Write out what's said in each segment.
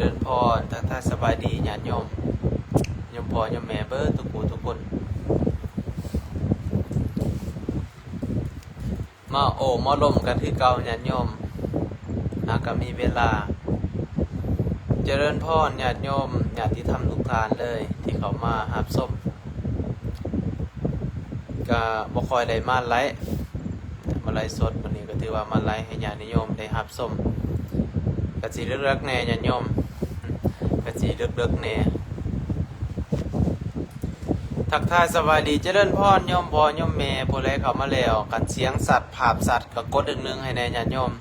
ริญพรทักทายสบายดีญาติโยมโยมพ่อโยมแม่เบิดทุกผู้ทุกคนมามาล่มกันคือเก่าญาติโยมก็มีเวลาเจริญพรญาติโยมญาติธรรมทุกท่านเลยที่เขามารับชมก็บ่ค่อยได้มาไลฟ์สดวันนี้ก็ถือว่ามาไลฟ์ให้ญาติโยมได้รับชมก็สิเลิกๆแน่ญาติโยมก็สิเลิกๆแน่ทักทายสวัสดีเจริญพรโยมพ่อโยมแม่ผู้ใดเข้ามาแล้วกันเสียงสัตว์ภาพสัตว์ก็กดอีกนึงให้แน่ญาติโยม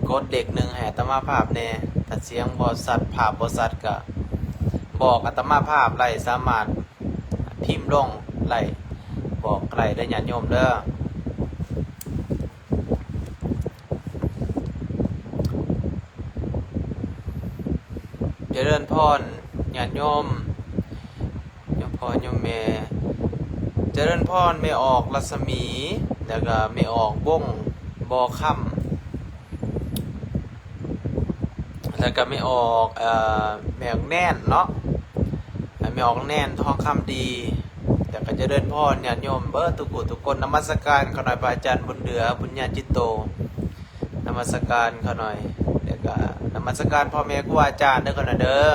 กดเด็กนึงให้อาตมาภาพแน่ถ้าเสียงบ่สัตว์ภาพบ่สัตว์ก็บอกอาตมาภาพไล่สามารถพิมพ์ลงไล่บอกไล่ได้ญาติโยมเด้อเจริญพรญาติโยมโยมพ่อโยมแม่เจริญพรไม่ออกรัศมีแล้วก็ไม่ออกวงบ่อค่ำแล้วก็ไม่ออกแมวแน่นเนาะไม่ออกแน่นทองคำดีแต่ก็เจริญพรญาติโยมเบิดทุกคนนมัสการขอหน่อยพระอาจารย์บุญเหลือบุญญาจิตโตนมัสการขอหน่อยแล้วก็นมัสการพ่อแม่ครูอาจารย์เด้อขอหน่อยเด้อ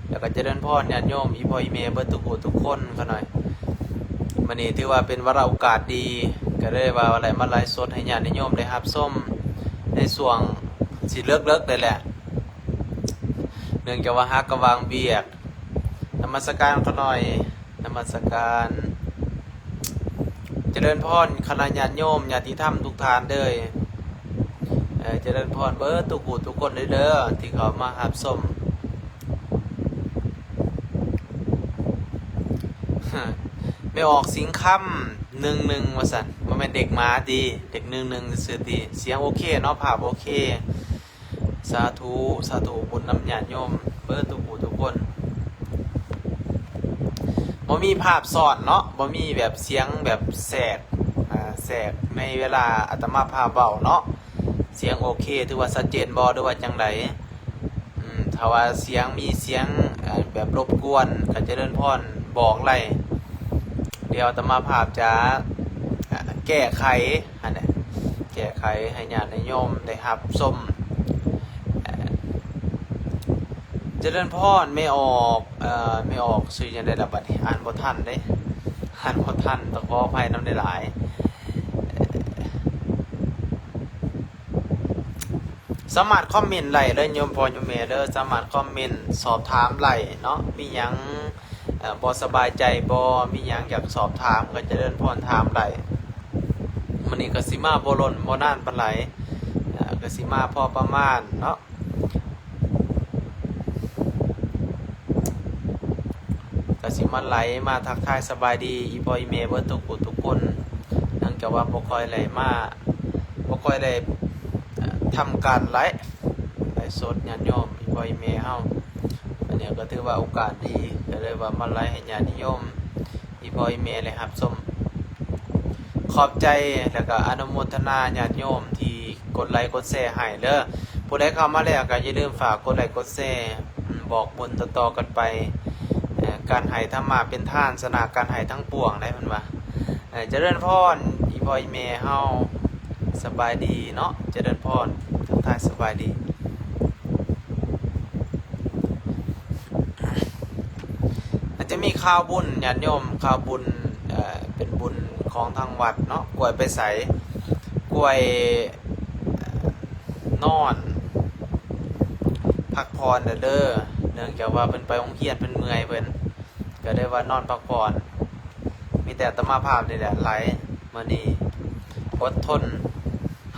แล้วก็เจริญพรญาติโยมอีพ่ออีแม่เบิดทุกคนขอหน่อยวันนี้ถือว่าเป็นวาระโอกาสดีก็เลยว่าอะไรมาไลฟ์สดให้ญาติโยมได้รับชมในส่วงสิเลิกเลยแหละเนื่องจากว่าฮักกวางเบียกนมัสการขอหน่อยนมัสการเจริญพรคณะญาติโยมญาติธรรมทุกท่านเด้อเจริญพรเบิดทุกคนเด้อที่เขามารับชมไม่ออกสิงค่ำ11ว่าสั่นบ่แม่นเด็กหมาดีเด็ก11ซื่อๆดีเสียงโอเคเนาะภาพโอเคสาธุบุญนำญาติโยมเบิดทุกคนบ่มีภาพซ้อนเนาะบ่มีแบบเสียงแบบแทรกในเวลาอาตมาภาพเว้าเนาะเสียงโอเคถือว่าชัดเจนบ่หรือว่าจังไดถ้าว่าเสียงมีเสียงแบบรบกวนก็เจริญพรบอกไล่เดี๋ยวอาตมาภาพจะแก้ไขแก้ไขให้ญาติโยมได้รับชมเจริญพรไม่ออกชื่อจังได๋ล่ะบัดนี้อ่านบ่ทันเด้ต้องขออภัยนำได้หลายสามารถคอมเมนต์ไล่เลยโยมพ่อโยมแม่เด้อสามารถคอมเมนต์สอบถามไล่เนาะมีหยังบ่สบายใจบ่มีหยังอยากสอบถามก็เจริญพรถามไล่มื้อนี้ก็สิมาบ่ล้นบ่นานปานใดก็สิมาพอประมาณเนาะก็สิมาไหลมาทักทายสบายดีอีพ่ออีแม่เบิดทุกคนเนื่องจากว่าบ่ค่อยได้ทำการไลฟ์สดญาติโยมอีพ่ออีแม่เฮาอันนี้ก็ถือว่าโอกาสดีก็เลยว่ามาไลฟ์ให้ญาติโยมอีพ่ออีแม่ได้รับชมขอบใจแล้วก็อนุโมทนาญาติโยมที่กดไลค์กดแชร์ให้เด้อผู้ใดเข้ามาแล้วก็อย่าลืมฝากกดไลค์กดแชร์บอกบุญต่อๆกันไปการให้ธรรมะเป็นทานสนาการให้ทั้งปวงได้เพิ่นว่าเจริญพรอีพ่ออีแม่เฮาสบายดีเนาะเจริญพรทักทายสบายดีอาจจะมีข่าวบุญญาติโยมข่าวบุญเป็นบุญของทางวัดเนาะกล้วยไปใส่กล้วยนอนพักผ่อนเด้อเนื่องจากว่าเพิ่นไปโรงเรียนเพิ่นเมื่อยเพิ่นก็ได้ว่านอนพักผ่อนมีแต่อาตมาภาพนี่แหละไหลมื้อนี้อดทน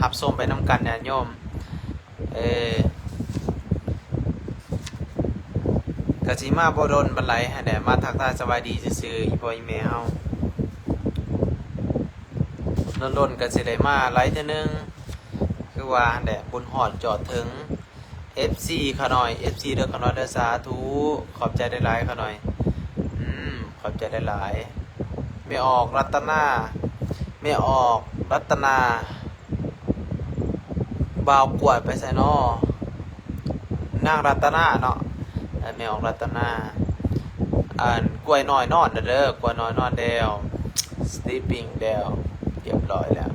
รับชมไปนำกันญาติโยมก็สิมาบ่ดนปานใดให้ได้มาทักทายสบายดีซื่อๆอีพ่ออีแม่เฮาดนก็สิได้มาไลฟ์เทื่อนึงคือว่าได้บุญฮอดจอดถึง FC ขาหน่อย FC เด้อขาหน่อยเด้อสาธุขอบใจได้หลายขาหน่อยขอบใจได้หลายไม่ออกรัตนาบ่าวกวดไปใส่นอ นางรัตนาเนาะแม่ออกรัตนากล้วยน้อยนอนเด้อกล้วยน้อยนอนแล้ว sleeping แล้วเรียบร้อยแล้ว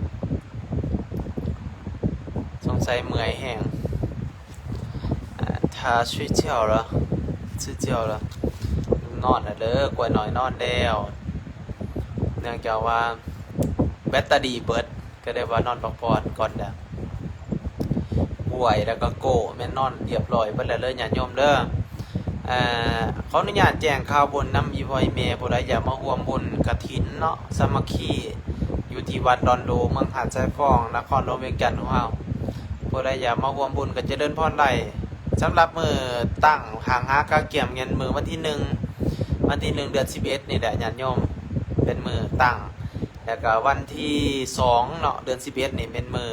สงสัยเมื่อยแห้ง他睡觉了睡觉了นอนเด้อกล้วยน้อยนอนแล้วเนื่องจากว่าแบตเตอรี่เบิดก็ได้ว่านอนพักผ่อนก่อนเด้อป่วยแล้วก็โกแม่นนอนเรียบร้อยเบิดแล้วเลยญาติโยมเด้อขออนุญาตแจ้งข่าวบุญนำอีพ่ออีแม่ผู้ใดอยากมาร่วมบุญกฐินเนาะสามัคคีอยู่ที่วัดดอนโดเมืองหาดทรายฟองนครหลวงเวียงจันทน์ของเราผู้ใดอยากมาร่วมบุญก็จะเดินพรได้สำหรับมือตั้งหางหากาเกี่ยมเงินมือวันที่1เดือน11นี่แหละญาติโยมเป็นมือตั้งแล้วก็วันที่2เนาะเดือน11นี่เป็นมือ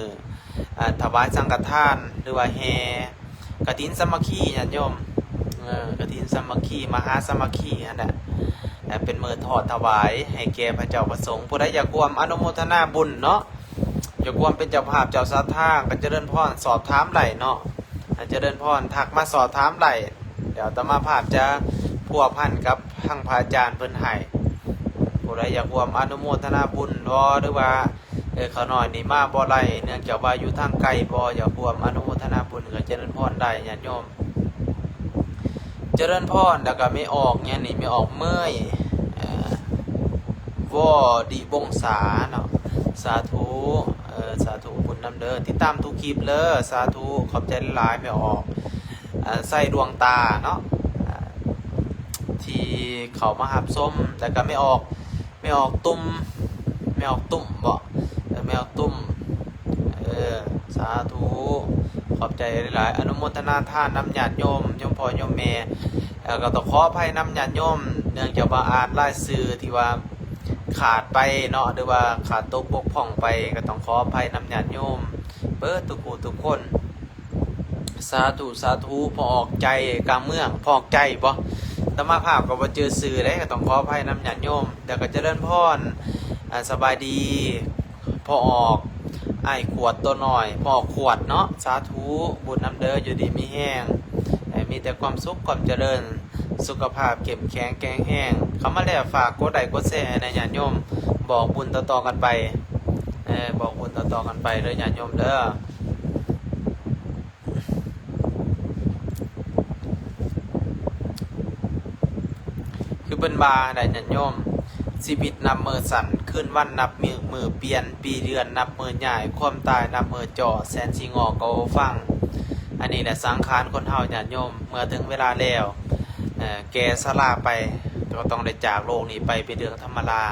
ถวายสังฆทานหรือว่าแห่กฐินสามัคคีญาติโยมกฐินสามัคคีมหาสามัคคีอันนั้นเป็นมือทอดถวายให้แก่พระเจ้าประสงค์ผู้ใดอยากร่วมอนุโมทนาบุญเนาะอยากร่วมเป็นเจ้าภาพเจ้าศรัทธาก็เจริญพรสอบถามได้เนาะเจริญพรทักมาสอบถามได้เดี๋ยวอาตมาภาพจะพัวพันกับทางพระอาจารย์เพิ่นให้ผู้ใดอยากร่วมอนุโมทนาบุญหรือว่าเขาหน่อยนี่มาบ่ไรเนื่องจากว่าอยู่ทางไกลบ่อยากร่วมอนุโมทนาบุญก็เจริญพรได้ญาติโยมเจริญพรแล้วก็ไม่ออกเนี่ยนี่ไม่ออกเมื่อยวอดีบงสาเนาะสาธุสาธุบุญนำเด้อติดตามทุกคลิปเลยสาธุขอบใจหลายไม่ออกใส่ดวงตาเนาะที่เขามาหับส้มแต่ก็ไม่ออกตุ้มไม่ออกตุ่มบ่ไม่ออกตุ่มสาธุขอบใจหลายอนุโมทนาทานนำญาติโยมพ่อโยมแม่ก็ต้องขออภัยนำญาติโยมเนื่องจากว่าอ่านรายชื่อที่ว่าขาดไปเนาะหรือว่าขาดตกบกพร่องไปก็ต้องขออภัยนำญาติโยมเปิดทุกคนสาธุสาธุพอออกใจกลางเมืองพอออกใจบ่ธรรมภาพก็บ่เจอสื่อได้ก็ต้องขออภัยนำญาติโยมแต่ก็เจริญพรสบายดีพอออกไอ้ขวดตัวหน่อยพอออกขวดเนาะสาธุบุญนำเด้ออยู่ดีมีแห้งมีแต่ความสุขความเจริญสุขภาพเข้มแข็งแข็งแห้งเขามาแล้วฝากกดไลค์กดแชร์ในญาติโยมบอกบุญต่อๆกันไปบอกบุญต่อๆกันไปเลยญาติโยมเด้อคือเป็นบาได้ญาติโยมชีวิตนับมือสั่นขึ้นวันนับมือเปลี่ยนปีเดือนนับมือใหญ่ความตายนับมือจ่อแสนสิงอก็ฟังอันนี้แหละสังขารคนเฮาญาติโยมเมื่อถึงเวลาแล้วแกสลาไปก็ต้องได้จากโลกนี้ไปเป็นเรื่องธรรมดา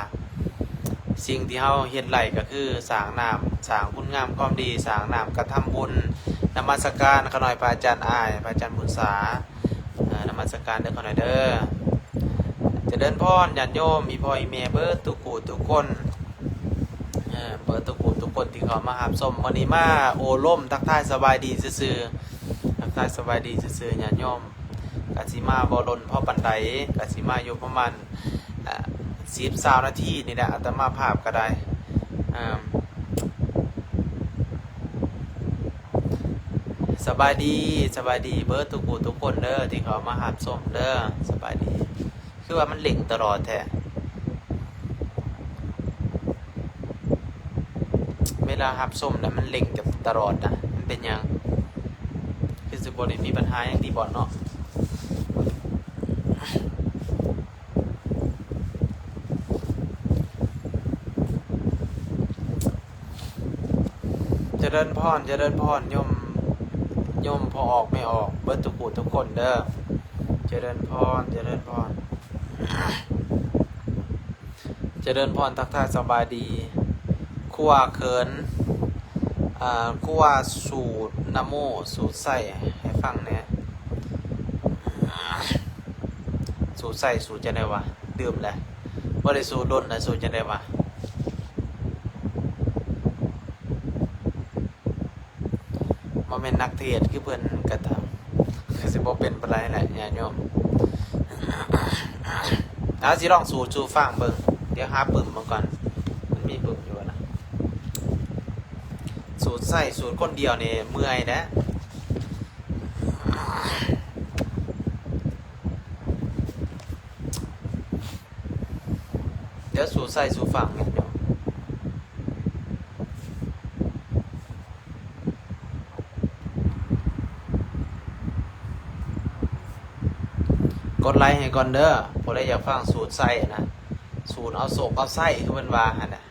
สิ่งที่เฮาเฮ็ดไรก็คือสร้างน้ำสร้างคุณงามความดีสร้างน้ำกระทำบุญนมัสการขน่อยพระอาจารย์อ้ายพระอาจารย์บุญษานมัสการเด้อขน่อยเด้อจะเดินพรญาติโยมมีพ่ออีแม่เบิดทุกคนเปิดทุกคนที่เขามาหาชมวันนี้มาโอล่มทักทายสบายดีซื่อๆทักทายสบายดีซื่อๆญาติโยมกสิมาบ่ล้นพ่อปันไดกสิมาอยู่ประมาณ10-20 นาทีนี่แหละอาตมาภาพก็ได้สบายดีเบิดทุกคนเด้อที่เขามาหาชมเด้อสบายดีคือว่ามันเล่งตลอดแท้เวลาหับส้มนะมันเล่งกับตลอดนะมันเป็นยังคือสิบได้มีปัญหาอย่างที่บอกเนาะเจริญพรย่อมพอออกไม่ออกเบิดทุกคนเด้อเจริญพรเจริญพรทักทายสบายดีคั่วเขินคั่วสูตรน้ำโมสูตรใส่ให้ฟังเนี่ยสูตรใส่สูตรจะได้วะดื่มแหละบ่ได้สูตรดนนะสูตรจะได้วะมาเป็นนักเทศคือเพิ่นกระทำคือสิบ่เป็นปานใดแหละญาติโยมสิลองสูตรฟังเบิ่งเดี๋ยวหาปึ่มมาก่อนมันมีปึ่มอยู่นะสูตรใส่สูตรคนเดียวนี่เมื่อยนะ สู่ใส่สู่ฝั่งเนี่ยเดี๋ยวกดไลค์ให้ก่อนเด้อพอได้อยากฟังสูตรใส่นะสูตรเอาโศกเอาไส้คือมันว่าหั่นน่ะ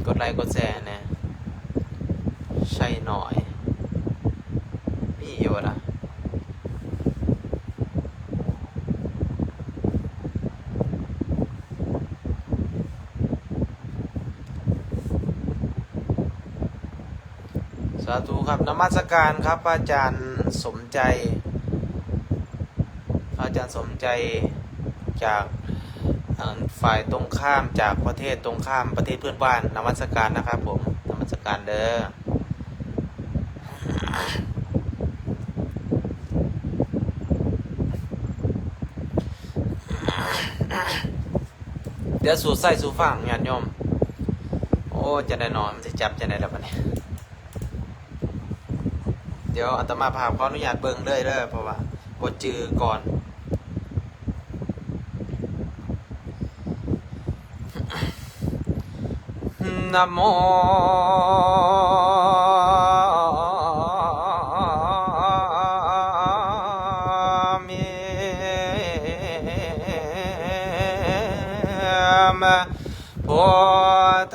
กดไลค์กดแชร์นะใช่หน่อยมีอยู่นะสาธุครับนมัสการครับอาจารย์สมใจอาจารย์สมใจจากฝ่ายตรงข้ามจากประเทศตรงข้ามประเทศเพื่อนบ้านนมัสการนะครับผมนมัสการเด้อเดี๋ยวสู่ไส้สู่ฝั่งญาติโยมโอ้จะได้นอนจะจับจะได้แล้วปะเนี่ยเดี๋ยวอาตมาภาพขออนุญาตเบิ่งเลยเด้อเพราะว่าบ่จือก่อนนะโมมิมะโพ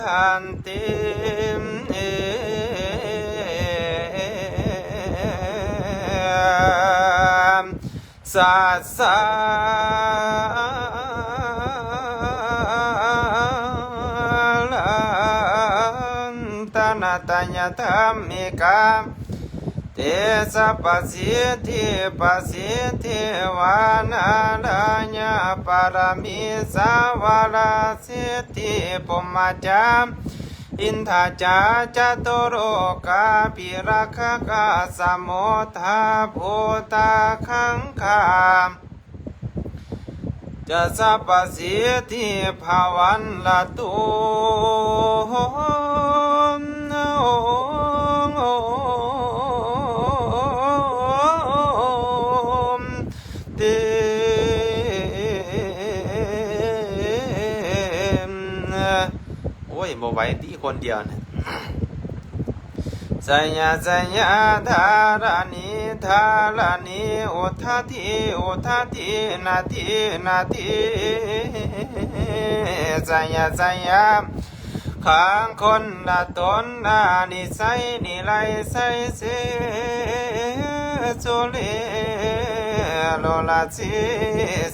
ธันติสัสสะตนะตัญญธรรมิกาเตสะปัสสิทธิปัสสิทธิวานาดาญาปารมิสาวาราสิทธิปุมมาจามอินทาจาจตุโรกาปิราคกาสมุทาภูตาขังคามจะสัพพสิทธิภาวันละตุโอ้ยบ่ไหวที่คนเดียวนะสัญญาสัญญาธารานิธารานิอุทาทิอุทาทินาทินาทิสัญญาสัญญาข้างคนละตนนานิสัยนิไลใสเสจุเลโลลาสิ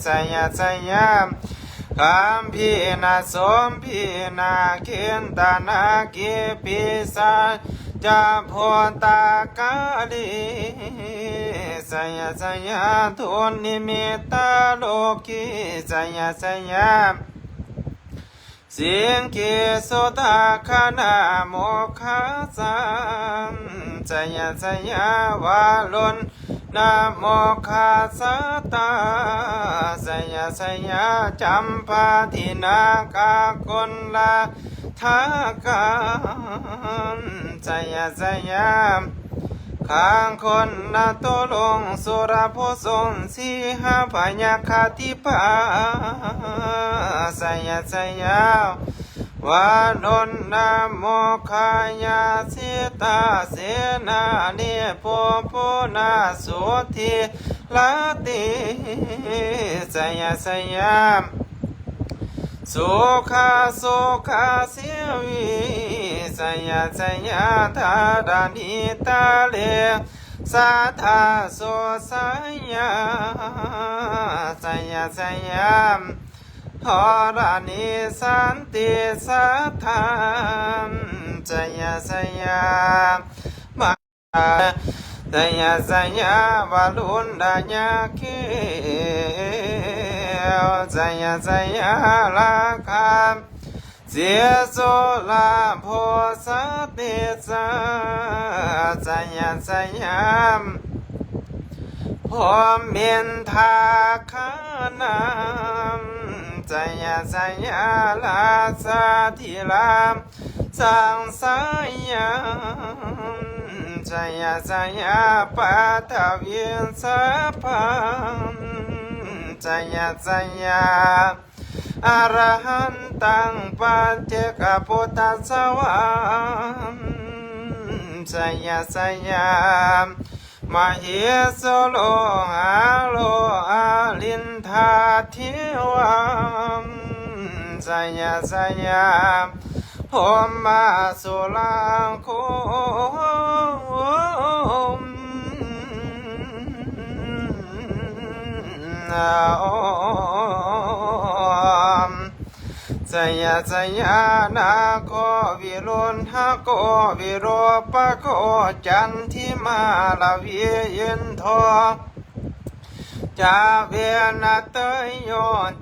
สัญญาสัญญาคำพีนาสมพีนาเขียนตานาเกปิสาจะโพตากาลีสัญญาสัญญาทุนนิมิตาโลกีสัญญาสัญญาเสียงเกโสตาคานาโมคาสังสัญญาสัญญาวาลุนนะโมคาสตาสัญญาสัญญาจัมปาทินากากุลลาทากันสัญญาสัญญาข้างคนละโตลงสุรโพสงสีหาพญาคาติปาสัญญาสัญญาวานนนะโมคายาสิตาเสนาเนโพโพนาสุธิลาติสัญญาสัญญาสุขาสุขาเสวีสัญญาสัญญาธาดานิตาเลสัทธาโสสัญญาสัญญาสัญญาหอรานิสันติสัทธานสัญญาสัญญามาสัญญาสัญญาวาลุนดาญาเกสัญญาสัญญาลาคามเสียโสลาโพสติสาสัญญาสัญญาพอมเมียนทาคานามสัญญาสัญญาลาสาธิลามสังสัญญาสัญญาสัญญาปัทวินสัพพัง สยะสยะอรหันตังปัจเจกพุทธัสสวะสยะสยะมหิสโลหาโลอาลินทาทิวังสยะสยะโหมาสุลังโคมสยะสยะนาโควิรุณหะโกวิโรปะโคจันทิมาลาวิยินทอจาเวนะเตยโย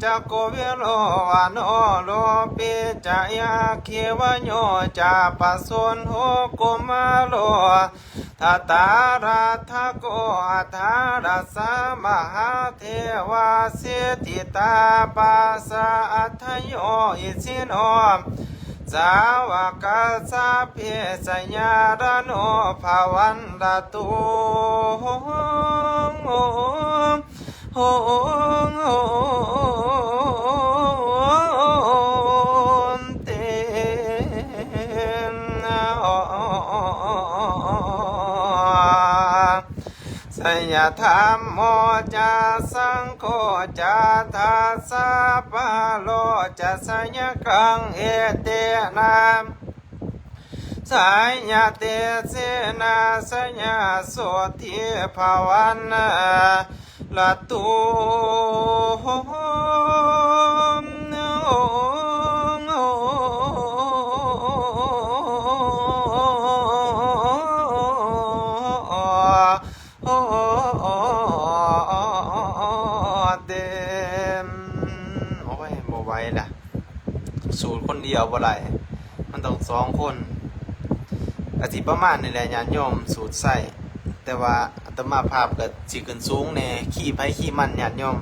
จะโกวิโลวานโอโลปิจายาเควโยจะปัสสุนโหกุมาโลทัตตาราทะโกอัฏฐารัสสะมหาเทวาสิติตาปัสสะอัฏฐโยอิสิโนสาวกสัพเพสยารโนภวันตุโอ้เตสยธรรมโมจาสังโฆจาทัสสะปะโลจะสยกังเอเตนะสายาเตเสนาสยาโสทิภาวันละตุเต็มโอ้ยบ่ไหวล่ะสูตรคนเดียวบ่ไหลมันต้องสองคนอาทิประมาณนี่แหละญาติโยมสูตรใส่แต่ว่าอาตมาภาพก็สิขึ้นสูงแน่ขี้ไผขี้มันญาติโยม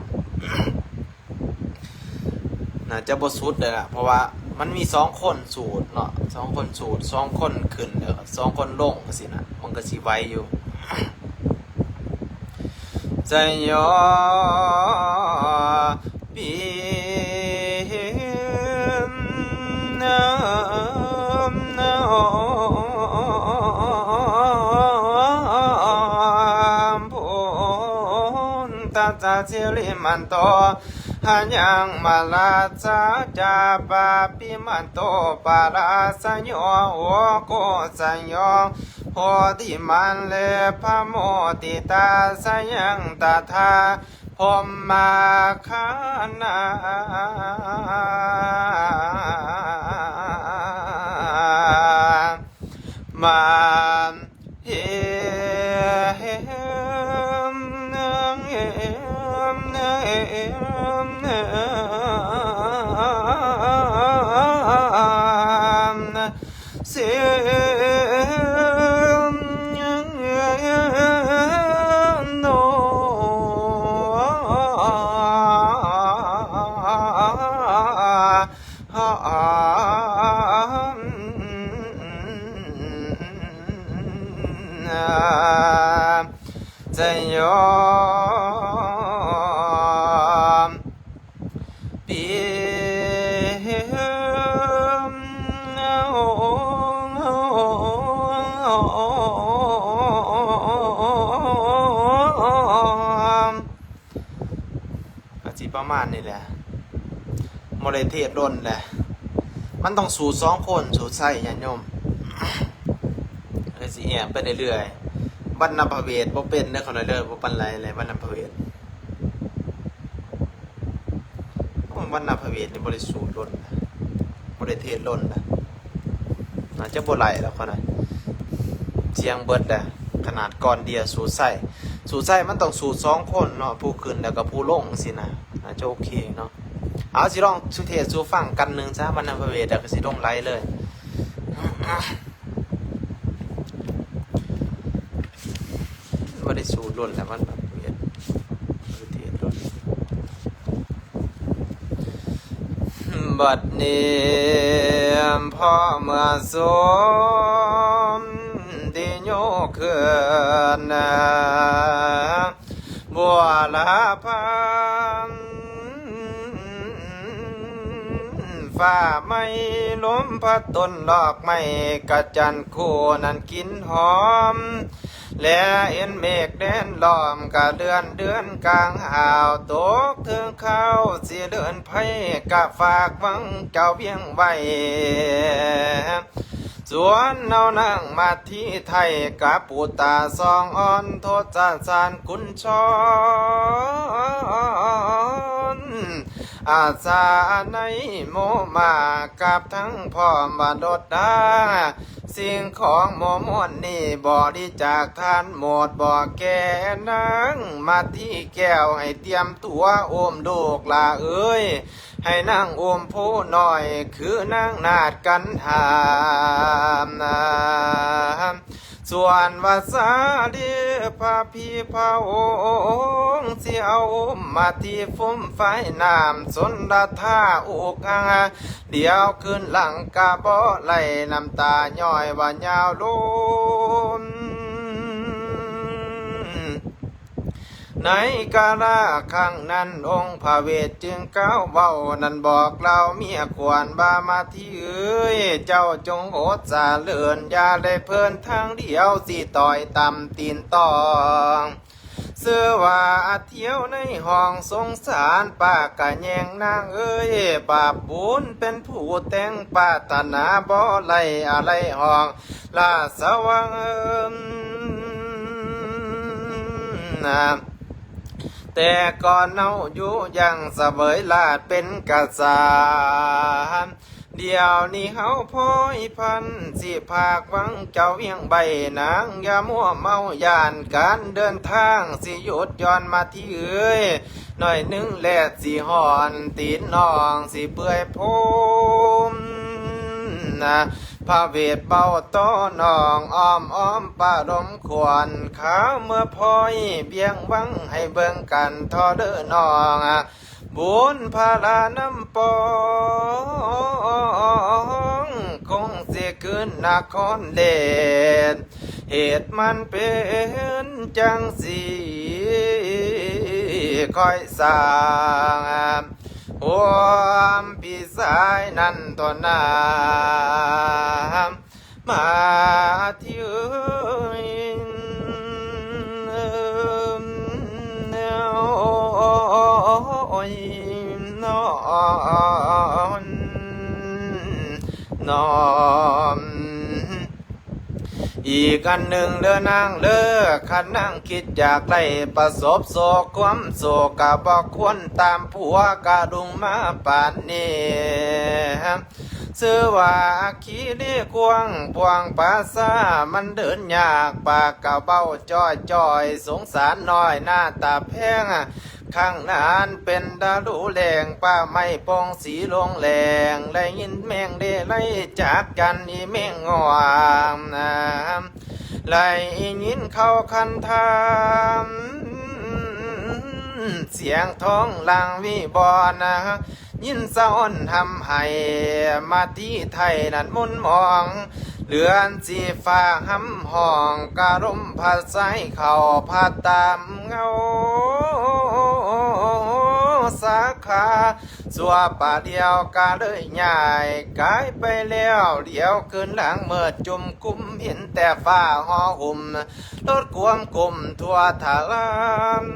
น่าจะบ่สุดเลยล่ะเพราะว่ามันมี2คนสูตรเนาะ2คนสูตร2คนขึ้นแล้วก็2คนลงจังซี่นะมันก็สิไหวอยู่ ใจโยปิตัสสะสิริมันโตหันยังมาลาสาจาปาปิมันโตปาราสโยโอโกสัญโยโหติมันเลพะโมติตาสยังตถาพมมาคานามาเฮเสโนใจโยปิประมาณนี้แหละโมเลเทศร่นแหละมันต้องสูตร2คนสูตรใส่ญาติโยมเลยสิแอบไปเรื่อยๆบรรณพเวทบ่เป็นเด้อเขาเด้อบ่ปานไรเลยบรรณพเวทบรรณพเวทนี่บ่ได้สูตรร่นบ่ได้เทศร่นนะน่าจะบ่ไหลแล้วเขาน่ะเสียงเบิดขนาดก่อนเดียวสูตรใส่มันต้องสูตร2คนเนาะผู้ขึ้นแล้วก็ผู้ลงสินะน่าจะโอเคเนาะเอาสิลองสุเทศสู่ฟังกันนึงซะบรรณพเวทก็สิลงไหลเลยบ่ได้สูตรร่นแล้วบรรณพเวทสุเทศร่นบัดนี้พ่อเมื่อสมที่โยกขึ้นบัวละพัน ฟ้าไม่ลมพัดต้นดอกไม้กระจันคู่นั้นกินหอมและเห็นเมฆแดนล้อมกะเดือนกลางหาวตกถึงเข้าสิเดินไผกะฝากหวังเจ้าเวียงไว้สวนเอานั่งมาที่ไทยกะปูตาซองอ่อนโทษสารกุญชรอาสาในโมมากับทั้งพ่อมาโดดดาสิ่งของโมมวนนี่บ่ดีจากทานหมดบ่แก่นังมาที่แก้วให้เตรียมตัวโอมลูกลาเอ้ยให้นั่งโอมผู้น้อยคือนั่งนาดกันหามส่วนวาสาเดียพาพี่พาองค์เสียวมาที่ฟุ้มไฟน้ำสนดาท่าอุกอังเดี๋ยวขึ้นหลังกะบ่ไหลน้ำตาย่อยว่ายาวลุนในกาลาข้างนั้นองค์พระเวทจึงก้าวเว้านั้นบอกเราเมียควรบามาที่เอ้ยเจ้าจงโอดสาเลื่อนอย่าได้เพลินทางเดียวสิต่อยต่ำตีนตองเสื้อว่าเที่ยวในห้องสงสารป้ากะแยงนางเอ้ยบาปบุญเป็นผู้แต่งปรารถนาบ่ไหลอะไรห้องลาสว่างแต่ก่อนเนาอยู่ยังเสวยลาดเป็นกษัตริย์เดี๋ยวนี้เฮาพ้อยพันสิภาคหวังเจ้าเวียงใบนางอย่ามัวเมายานการเดินทางสิหยุดย้อนมาที่เอ้ยหน่อยนึงแลดสิหอนตีนน้องสิเปื่อยพมพระเวทเบาต้อนองอ้อมป่าดมขวานขาวเมื่อพลอยเบียงวังให้เบิ่งกันทอเด้อนองบุญพาลาน้ำปองคงเสียขึ้นนครเดชเหตุมันเป็นจังสีคอยสร้างความพี่สายนั้นต่อหน้ามาที่เอ้ยนอนอีกอันหนึ่งเด้อนางเด้อขันนั่งคิดอยากได้ประสบโศกความโศกกะบอกควรตามผัวกะดุงมาป่านนี้ซื้อว่าขี้เลี้ยกวงพวงภาษามันเดินยากปากกะเบ้าจ้อยสงสารน้อยหน้าตาแพงข้างนานเป็นดาดูแหลงป้าไม่ปองสีลงแหลงได้ยินแมงเดไล่จากกันอีแมงงวามไล่ยินเข้าคันทามเสียงท้องลังวิบอนยินสะอ้อนทำให้มาที่ไทยนั้นมุนมองเลือนสีฟ้าหำห้องการมพัดใสเข่าพัดตามเงาสาขาสัวป่าเดียวกาเลยใหญ่กายไปแล้วเดี๋ยวขึ้นหลังเมื่อจุ่มกุ้มเห็นแต่ฟ้าห่อหุ่มรถควมกลุ่มทั่วทาลาม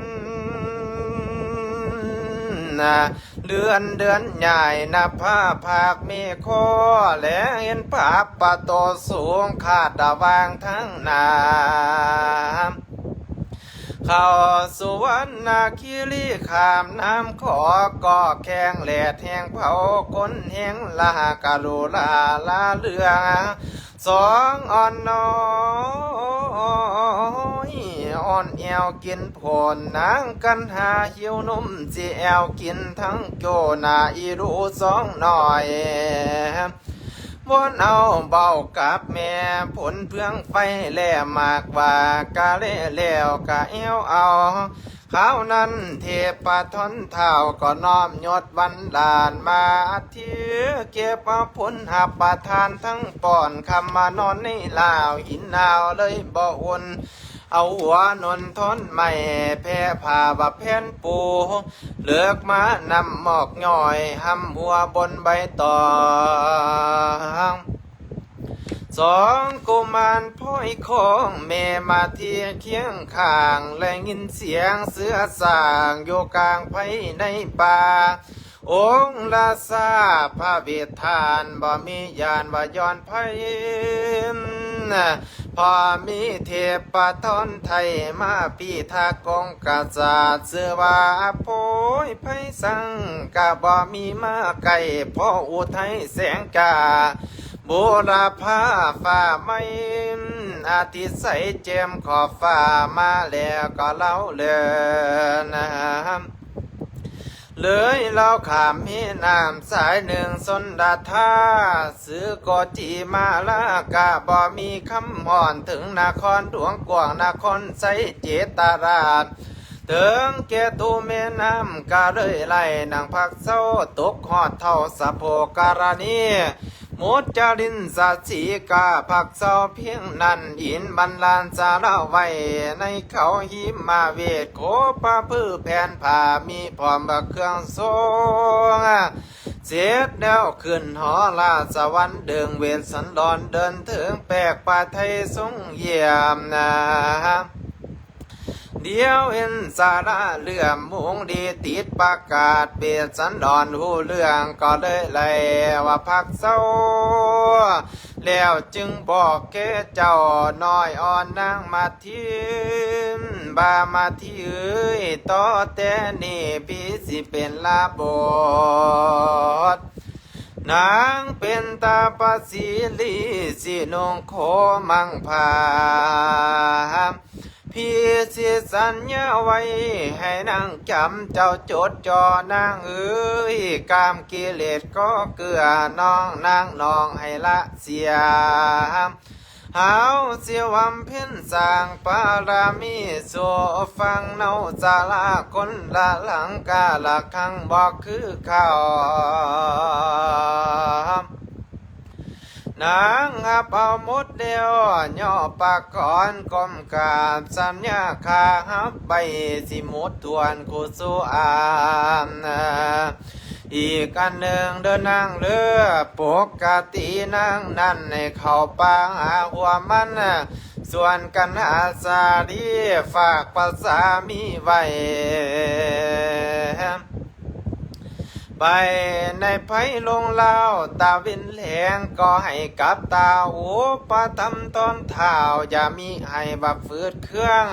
เดือนใหญ่นะผ้าภาคเมฆและเห็นภาพปะโตสูงขาดดาวางทั้งนาเข้าสุวรรณคีรีขามน้ำขอก่อแข้งแหลดแห้งเผาคนแห้งลากะโลลาเรืองสองอ่อนน้อยอ่อนแอวกินผลนางกันหาหิวนมสิแอวกินทั้งโจนาอีรูสองหน่อยวนเอาเบากับแม่ผลเพื่องไฟแล่มากว่ากะเล่แล้วกะเอวเอาข้าวนั้นเทปะทนเท้าก็น้อมยศวันลานมาเทียเก็บเอาผลหับประทานทั้งป่อนคำมานอนในลาวหินนาวเลยบ่อุ่น เอาหัวนนทนไม่แพ้ผ่าบะแผ่นปูเลือกมานำหมอกย่อยหำหัวบนใบตองสองกุมารพ่อยคงเมมาเทียเคียงข้างและยินเสียงเสือสางอยู่กลางไผในป่าองค์ลาซาพระเวททานบ่มียานว่าย้อนไผพอมีเทพปะทนไทยมาปีทากองกาศาสเสือว่าโพยไผสังกะบ่มีมาไก่พ่ออุทัยแสงกาบุรพาฟ้าไม่อาทิตย์ใสแจ่มขอบฟ้ามาแล้วก็เล่าเลือนเลยเล่าขามมีน้ำสายหนึ่งสนดาธาซื้อโกจีมาลากะบ่มีคำห่อนถึงนครหลวงกวางนครใสเจตราชถึงเกตุเมน้ำกะเลยไล่นางพักเศร้าตกหอดเท่าสะโพการณีมุจจรินสัจสีกาผักเศร้าเพียงนั้นอินบันลานสาราไว้ในเขาหิมาเวทโคปะพื้อแผ่นผ้ามีพร้อมบักเครื่องทรงเสร็จแล้วขึ้นหอลาสวรรค์เดิงเวทสันดอนเดินถึงแปลกป่าไทยทรงเยี่ยมเดียวเห็นสาระเลื่อมมุงดีติดประกาศเบียดสันดอนหูเรื่องก็เลยไล่ว่าพักเศร้าแล้วจึงบอกแกเจ้าน้อยอ่อนนางมาทิมบามาที่เอ้ยต่อแต่นี่พี่สิเป็นลาบดนางเป็นตาปสีลีสินงโคมังพาพี่สิสัญญาไว้ให้นางจำเจ้าจดจอนางเอ้ยกามกิเลสก็เกลือน้องนางน้องให้ละเสียหาวเสียวำเพ่นสร้างปารามีสัวฟังเนาจาลาคนละหลังกาละคังบอกคือข้าวนางหับเอาหมดเดียวย่อปากก่อนก้มกราบสัญญาคาหับใบสิมุดทวนกุสุอามอีกอันหนึ่งเดินนางเรือปกตินางนั่นในเขาปางหาหัวมันส่วนกันหาสาดีฝากภาษามีไว้ไปในไผ่ลงเล่าตาวินแหลงก็ให้กับตาหูประทำต้นเท้าอย่ามีให้บับฝืดเครื่อง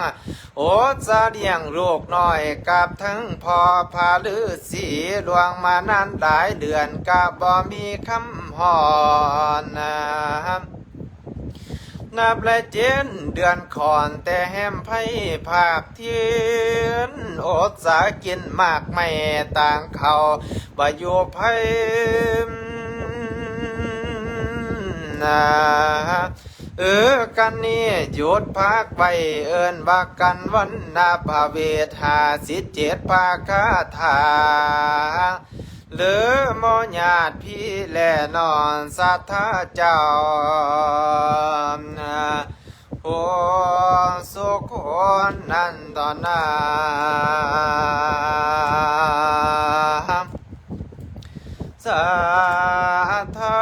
โอจะเลี้ยงลูกน้อยกับทั้งพอพาลือสีลวงมานานหลายเดือนกับบ่มีคำหอนนับและเจนเดือนขอนแต่แฮมไพ่ภาคเทียนอดสากินมากไม่ต่างเขาบายุไพ่กันนี่หยุดพักไปเอินว่ากันวันนาภาเวท57ภาคาถาหรือโมญาติพี่แลนอนสัทธาเจ้าโอสุขนันตนาสาธา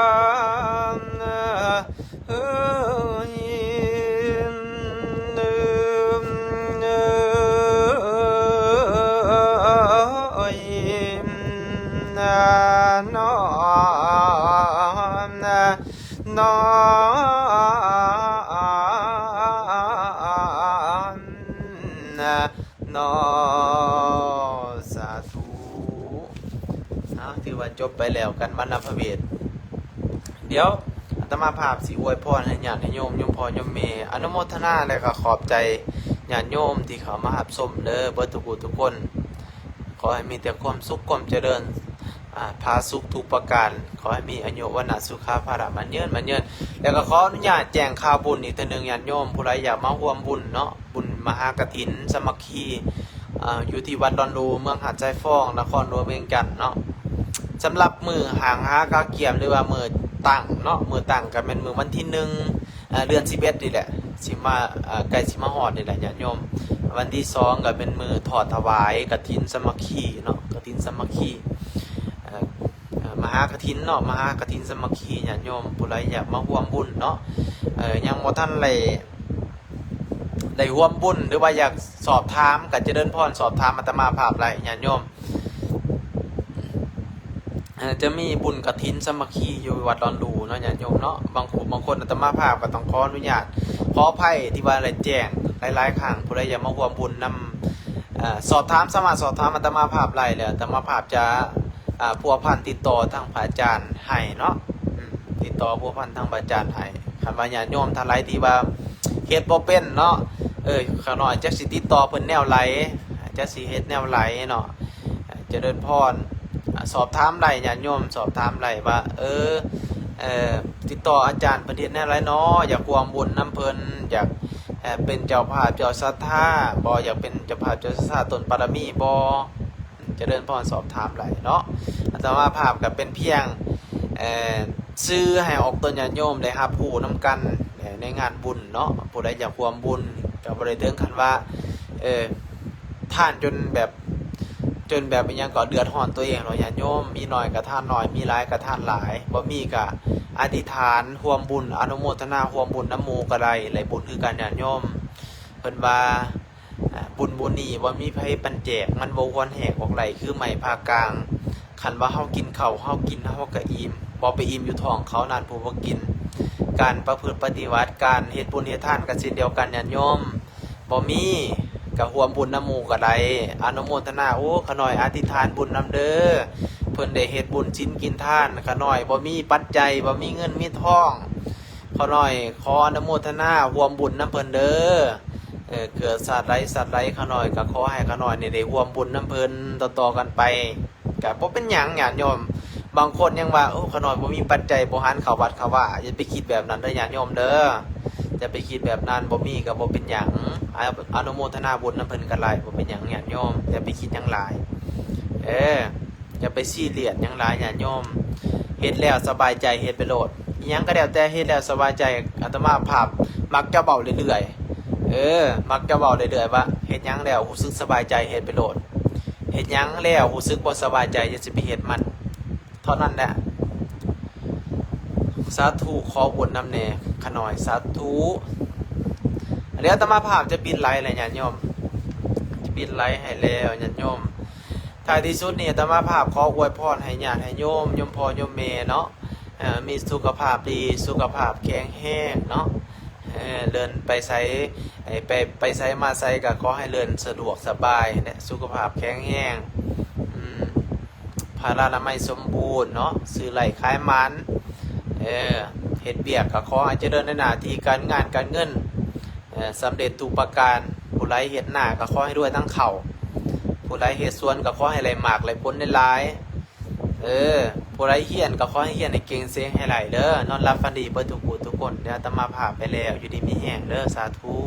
โนสาธุถือว่าจบไปแล้วกันบรรณพระเวทเดี๋ยวอาตมาภาพสิอวยพรให้ญาติโยมพ่อโยมแม่อนุโมทนาและก็ขอบใจญาติโยมที่เขามาหับสมเด้อเบิดทุกคนขอให้มีแต่ความสุขความเจริญพาสุขทุกประการขอให้มีอายุวันะสุขาภาระมันเยินแล้วก็ขออนุญาตแจ้งข่าวบุญอีกทีนึงญาติโยมผู้ใดอยากมาร่วมบุญเนาะบุญมหากฐินสมัคคีอยู่ที่วัดดอนดูเมืองหาดใจฟ้องนครหลวงเวียงจันทน์เนาะสำหรับมือหางหากาเกียมหรือว่ามือตั้งเนาะมือตั้งก็เป็นมือวันที่1เดือน11นี่แหละ สิมาใกล้สิมาฮอดนี่แหละญาติโยมวันที่2ก็เป็นมือทอดถวายกฐินสามัคคีเนาะกฐินสามัคคีมหากฐินเนาะมหากฐินสามัคคีญาติโยมผู้ใดอยากมาร่วมบุญเนาะยังบ่ทันได้ร่วมบุญหรือว่าอยากสอบถามก็จะเดินพรสอบถามอาตมาภาพไรญาติโยมจะมีบุญกฐินสามัคคีอยู่วัดดอนดูเนาะญาติโยมเนาะบางคนอาตมาภาพก็ต้องขออนุญาตขออภัยที่ว่าอะไรแจ้งหลายๆครั้งผู้ใดอยากมาร่วมบุญนำสอบถามสามารถสอบถามอาตมาภาพไรเลยอาตมาภาพจะพัวพันติดต่อทางพระอาจารย์ให้เนาะติดต่อพัวพันทางพระอาจารย์ให้คันว่าญาติโยมท่านใดที่ว่าเฮ็ดบ่เป็นเนาะข้างน้อยจักสิติดต่อเพิ่นแนวไหลจักสิเฮ็ดแนวไหลเนาะเจริญพรสอบถามได้ญาติโยมสอบถามได้ว่าติดต่ออาจารย์เพิ่นเฮ็ดแนวไหลเนาะอยากร่วมบุญนำเพิ่นอยากเป็นเจ้าภาพเจ้าศรัทธาบ่อยากเป็นเจ้าภาพเจ้าศรัทธาต้นปารมีบ่เจริญพรสอบถามได้เนาะอาตมาภาพก็เป็นเพียงซื้อให้ออกตนญาติโยมได้รับรู้นำกันในงานบุญเนาะผู้ใดอยากร่วมบุญก็บ่ได้ถึงขั้นว่าท่านจนแบบเป็นหยังก็เดือดร้อนตัวเองเนาะญาติโยมมีน้อยก็ท่านน้อยมีหลายก็ท่านหลายบ่มีก็อธิษฐานร่วมบุญอนุโมทนาร่วมบุญนำหมู่ก็ได้หลายบุญคือกันญาติโยมเพิ่นว่าบุญนี้บ่มีไผปันแจกมันบ่ควรแหกออกไหลคือไม้ภาคกลางคันว่าเฮากินข้าวเฮากินเฮาก็อิ่มบ่ไปอิ่มอยู่ท้องเขานั่นผู้บ่กินการประพฤติปฏิบัติการเฮ็ดบุญเฮ็ดทานก็เช่นเดียวกันญาติโยมบ่มีก็ร่วมบุญนำหมู่ก็ได้อนุโมทนาโอ้ขน้อยอธิษฐานบุญนำเด้อเพิ่นได้เฮ็ดบุญศีลกินทานขน้อยบ่มีปัจจัยบ่มีเงินมีทองขน้อยขออนุโมทนาร่วมบุญนำเพิ่นเด้อเกิดสัตว์ใดขน้อยก็ขอให้ขน้อยนี่ได้ร่วมบุญนำเพิ่นต่อๆกันไปก็บ่เป็นหยังญาติโยมบางคนยังว่าโอ้ขน้อยบ่มีปัจจัยบ่หันเข้าวัดเข้าว่าอย่าไปคิดแบบนั้นเด้อญาติโยมเด้อจะไปคิดแบบนั้นบ่มีก็บ่เป็นหยังอนุโมทนาบุญนำเพิ่นก็หลายบ่เป็นหยังญาติโยมอย่าไปคิดหยังหลายอย่าไปซีเรียสหยังหลายญาติโยมเฮ็ดแล้วสบายใจเฮ็ดไปโลดอีหยังก็แล้วแต่เฮ็ดแล้วสบายใจอาตมาภาพมักจะเว้าเรื่อยๆมักจะเว้าเรื่อยๆว่าเฮ็ดหยังแล้วรู้สึกสบายใจเฮ็ดไปโลดเฮ็ดหยังแล้วรู้สึกบ่สบายใจอย่าสิไปเฮ็ดมันเท่านั้นแหละสาธุขอบุญนำแน่ขน้อยสาธุเดี๋ยวอาตมาภาพจะปิดไลฟ์เลยญาติโยมจะปิดไลฟ์ให้แล้วญาติโยมท้ายที่สุดนี่อาตมาภาพขออวยพรให้ญาติให้โยมพ่อโยมแม่เนาะมีสุขภาพดีสุขภาพแข็งแรงเนาะเดินไปไสไปไสมาไสก็ขอให้เดินสะดวกสบายและสุขภาพแข็งแรงพลานามัยสมบูรณ์เนาะซื้อไหลขายมันเฮ็ดเบียกก็ขอให้เจริญในหน้าที่การงานการเงินสำเร็จทุกประการผู้ใดเฮ็ดหน้าก็ขอให้รวยทั้งเข้าผู้ใดเฮ็ดสวนก็ขอให้ไหลหมากไหลผลได้หลายผู้ใดเฮียนก็ขอให้เฮียนให้เก่งเสียงให้ไหลเด้อนอนหลับฝันดีเบิดทุกผู้ทุกคนเดี๋ยวอาตมาพาไปแล้วอยู่ดีมีแห้งเด้อสาธุ